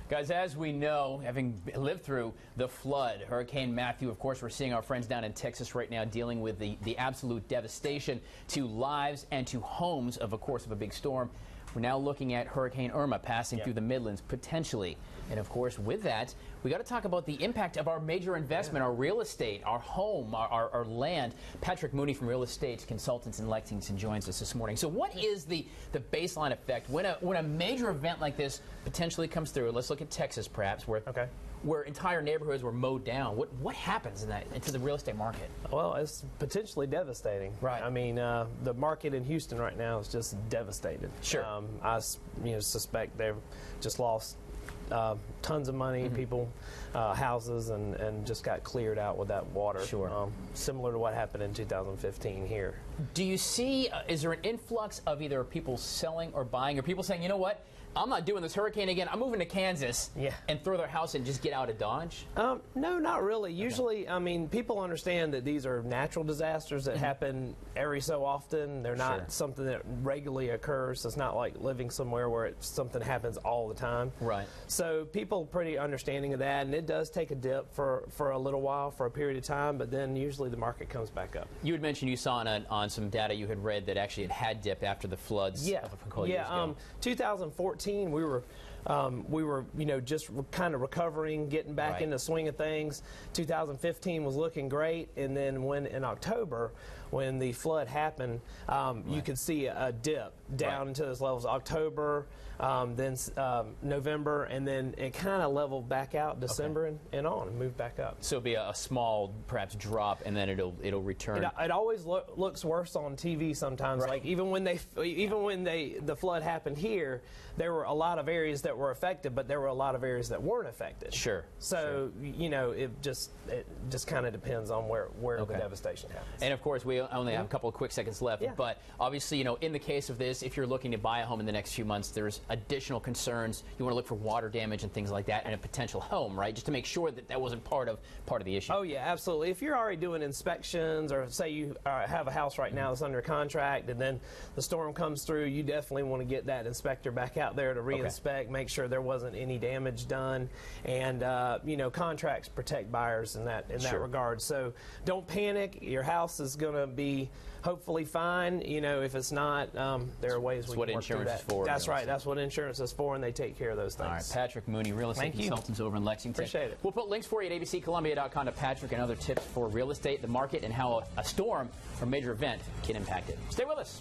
Guys, as we know, having lived through the flood, Hurricane Matthew, of course, we're seeing our friends down in Texas right now dealing with the absolute devastation to lives and to homes of course, of a big storm. We're now looking at Hurricane Irma passing through the Midlands, potentially. And of course, with that, we got to talk about the impact of our major investment, our real estate, our home, our land. Patrick Mooney from Real Estate Consultants in Lexington joins us this morning. So what is the baseline effect when a major event like this potentially comes through? Let's look at Texas, perhaps, where entire neighborhoods were mowed down. What happens into the real estate market? Well, it's potentially devastating. Right. I mean, the market in Houston right now is just devastated. Sure. I suspect they've just lost tons of money, people, houses, and just got cleared out with that water. Sure. Similar to what happened in 2015 here. Do you see, is there an influx of either people selling or buying, or people saying, you know what, I'm not doing this hurricane again, I'm moving to Kansas, and throw their house and just get out of Dodge? No, not really. Usually, I mean, people understand that these are natural disasters that happen every so often. They're not something that regularly occurs. It's not like living somewhere where something happens all the time. Right. So people are pretty understanding of that, and it does take a dip for a little while, for a period of time, but then usually the market comes back up. You had mentioned you saw on some data you had read that actually it had dipped after the floods of a couple years ago. 2014 we were just kind of recovering, getting back in the swing of things. 2015 was looking great, and then in October, when the flood happened, you could see a dip down into those levels. October, then November, and then it kind of leveled back out December and moved back up. So it'll be a small, perhaps, drop, and then it'll return. It always looks worse on TV sometimes. Like even when the flood happened here, there were a lot of areas that were affected, but there were a lot of areas that weren't affected. Sure. So it just kind of depends on where the devastation happens. And of course, we only have a couple of quick seconds left. But obviously, in the case of this, if you're looking to buy a home in the next few months, there's additional concerns. You want to look for water damage and things like that, and a potential home, right? Just to make sure that wasn't part of the issue. Oh yeah, absolutely. If you're already doing inspections, or say you have a house right now that's under contract, and then the storm comes through, you definitely want to get that inspector back out there to re-inspect, make sure there wasn't any damage done, and contracts protect buyers in that regard. So don't panic. Your house is going to be hopefully fine. If it's not, there are ways we can work through that. That's what insurance is for. That's right. That's what insurance is for, and they take care of those things. All right, Patrick Mooney, Real Estate Consultants over in Lexington. Appreciate it. We'll put links for you at abccolumbia.com to Patrick and other tips for real estate, the market, and how a storm or major event can impact it. Stay with us.